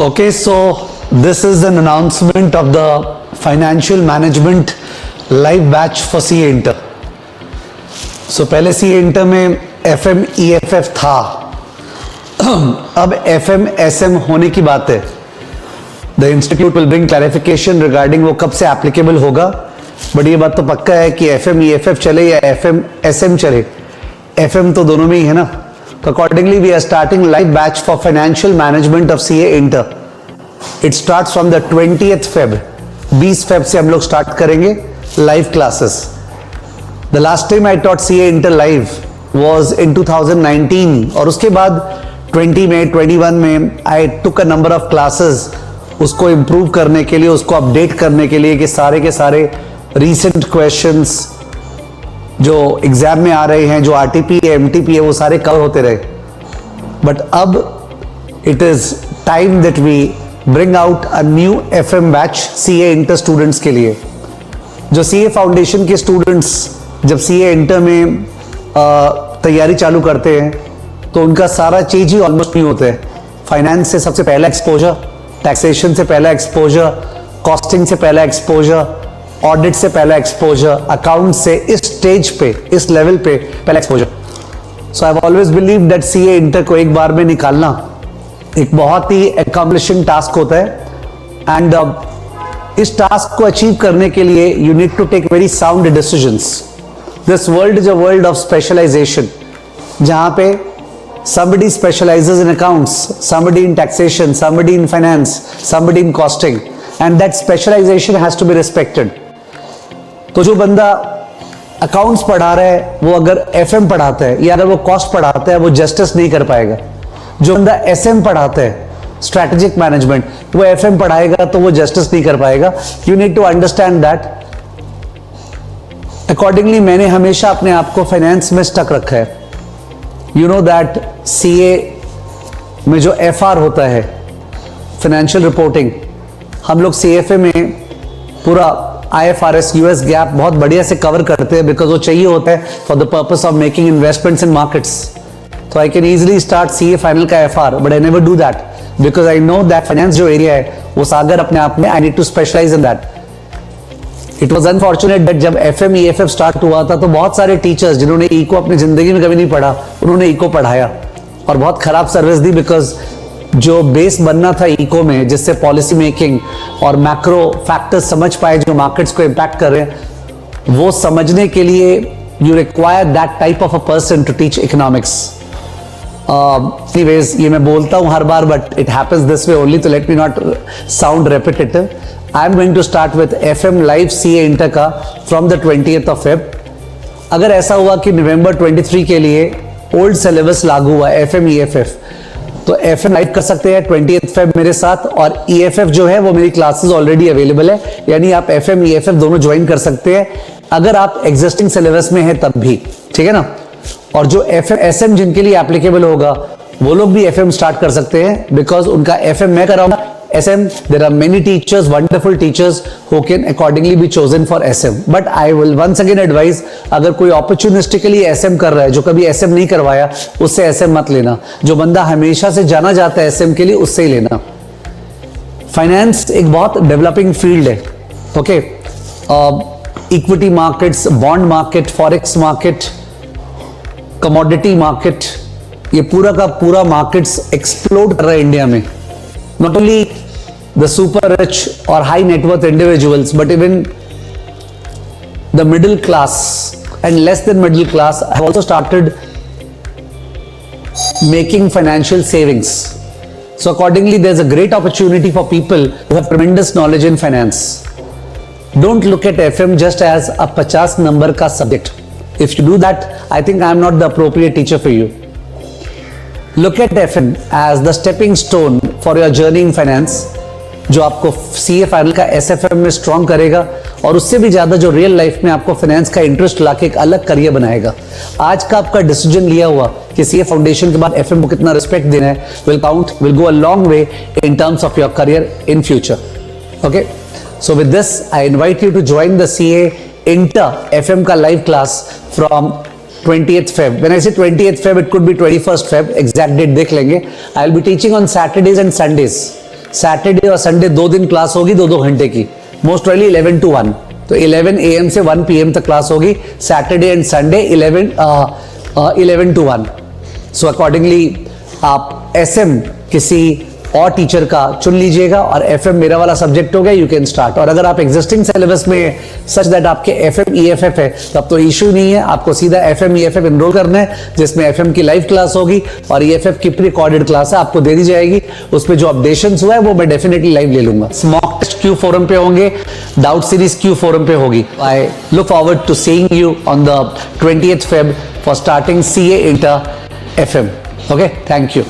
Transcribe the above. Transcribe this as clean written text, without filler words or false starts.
Okay, so this is an announcement of the financial management live batch for CA Inter. So पहले CA Inter में FM EFF था, अब FM SM होने की बात है. The institute will bring clarification regarding वो कब से applicable होगा, बट ये बात तो पक्का है कि FM EFF चले या FM SM चले, FM तो दोनों में ही है ना. So accordingly, we are starting live batch for financial management of CA Inter. It starts from the 20th Feb. 20 Feb से हम लोग start करेंगे live classes. The last time I taught CA Inter live was in 2019 और उसके बाद 20 में 21 में I took a number of classes उसको improve करने के लिए, उसको update करने के लिए कि सारे के सारे recent questions जो एग्जाम में आ रहे हैं, जो आरटीपी है, एमटीपी है, वो सारे कवर होते रहे. बट अब it is time that we bring out a new FM batch CA inter students के लिए. जो सीए फाउंडेशन के स्टूडेंट्स जब सीए इंटर में तैयारी चालू करते हैं तो उनका सारा चीज ही ऑलमोस्ट नहीं होता है. फाइनेंस से सबसे पहला एक्सपोजर, टैक्सेशन से पहला एक्सपोजर, कॉस्टिंग से पहला एक्सपोजर, ऑडिट से पहला एक्सपोजर, अकाउंट से इस स्टेज पे, इस लेवल पे पहला exposure. So I have always believe that CA inter को एक बार में निकालना एक बहुत ही अकम्प्लिशिंग टास्क होता है. एंड इस टास्क को अचीव करने के लिए you need to take very sound decisions. This world is a world of specialisation, जहां पे somebody specializes in accounts, somebody in taxation, somebody in finance, somebody in costing, and that specialization has to be respected. तो जो बंदा accounts पढ़ा रहा है वो अगर एफएम पढ़ाता है या अगर वो कॉस्ट पढ़ाता है वो जस्टिस नहीं कर पाएगा. जो बंदा एसएम पढ़ाता है, स्ट्रैटेजिक मैनेजमेंट, वो एफएम पढ़ाएगा तो वो जस्टिस नहीं कर पाएगा. You need to understand that. Accordingly मैंने हमेशा अपने आप को फाइनेंस में स्टक रखा है. यू नो दैट सीए में जो एफआर होता है, फाइनेंशियल रिपोर्टिंग, हम लोग सीएफए में पूरा आईएफआरएस यूएस गैप बहुत बढ़िया से कवर करते हैं, बिकॉज वो चाहिए होता है for the purpose of making investments in markets. तो I can easily start CA final का FR, but I never do that because I know that finance जो एरिया है वो सागर अपने आप में, I need to specialise in that. It was unfortunate that जब एफएम ईएफएफ स्टार्ट हुआ था तो बहुत सारे टीचर्स जिन्होंने इको अपनी जिंदगी में कभी नहीं पढ़ा, उन्होंने इको पढ़ाया और बहुत खराब सर्विस दी. बिकॉज जो बेस बनना था इको में, जिससे पॉलिसी मेकिंग और मैक्रो फैक्टर्स समझ पाए जो मार्केट्स को इम्पैक्ट कर रहे हैं, वो समझने के लिए you require that type of a person to teach economics. Anyways, ये मैं बोलता हूं हर बार, but it happens this way only, तो let me not sound repetitive. I am going to start with FM live CA inter का from the 20th of Feb. अगर ऐसा हुआ कि नवंबर 23 के लिए ओल्ड सिलेबस लागू हुआ एफएम ईएफएफ, तो एफएम लाइव कर सकते हैं 20th Feb मेरे साथ, और ईएफएफ जो है वो मेरी क्लासेस ऑलरेडी अवेलेबल है, यानी आप एफएम ईएफएफ दोनों ज्वाइन कर सकते हैं अगर आप एग्जिस्टिंग सिलेबस में है तब भी, ठीक है ना. और जो एफएम एसएम जिनके लिए एप्लीकेबल होगा वो लोग भी एफएम स्टार्ट कर सकते हैं, बिकॉज उनका एफएम मैं कराऊंगा. SM, there are many teachers, wonderful teachers who can accordingly be chosen for SM. But I will once again advise, अगर कोई opportunistically SM कर रहा है, जो कभी SM नहीं करवाया, उससे SM मत लेना. जो बंदा हमेशा से जाना जाता है SM के लिए, उससे ही लेना. फाइनेंस एक बहुत डेवलपिंग फील्ड है. Okay, equity markets, bond market, forex market, commodity market, ये पूरा का पूरा मार्केट्स एक्सप्लोड कर रहा है इंडिया में. Not only the super rich or high net worth individuals, but even the middle class and less than middle class have also started making financial savings. So accordingly, there's a great opportunity for people who have tremendous knowledge in finance. Don't look at FM just as a 50 number ka subject. If you do that, I think I'm not the appropriate teacher for you. Look at FM as the stepping stone for your journey in finance, जो आपको CA final का SFM में strong करेगा, और उससे भी ज्यादा जो रियल लाइफ में आपको फाइनेंस का इंटरेस्ट लाके एक अलग करियर बनाएगा. आज का आपका डिसीजन लिया हुआ कि सीए फाउंडेशन के बाद एफएम को कितना रिस्पेक्ट देना है will count, will go a long way in terms of your career in future. Okay, so with this I invite you to join the CA inter FM का live class from 20th Feb. When I say 20th Feb, it could be 21st Feb. Exact date देख लेंगे. I will be teaching on Saturdays and Sundays. Saturday और Sunday 2 दिन class होगी 2-2 घंटे की, most probably 11 to 1, तो 11 AM से 1 PM तक क्लास होगी, Saturday and Sunday 11 to 1। So accordingly आप SM किसी और टीचर का चुन लीजिएगा और FM मेरा वाला सब्जेक्ट हो गया, यू कैन स्टार्ट। और अगर आप एग्जिस्टिंग सिलेबस में सच दैट आपके FM EFF है तब तो इशू नहीं है, आपको सीधा FM EFF एनरोल करना है, जिसमें FM की लाइव क्लास होगी और EFF की प्री रिकॉर्डेड क्लास है, आपको दे दी जाएगी। उसमें जो अपडेशंस हुआ है वो मैं डेफिनेटली लाइव ले लूंगा। मॉक टेस्ट क्यू फोरम पे होंगे, डाउट सीरीज क्यू फोरम पे होगी। I look forward to seeing you on the 20th Feb for starting CA Inter FM। Okay, thank you.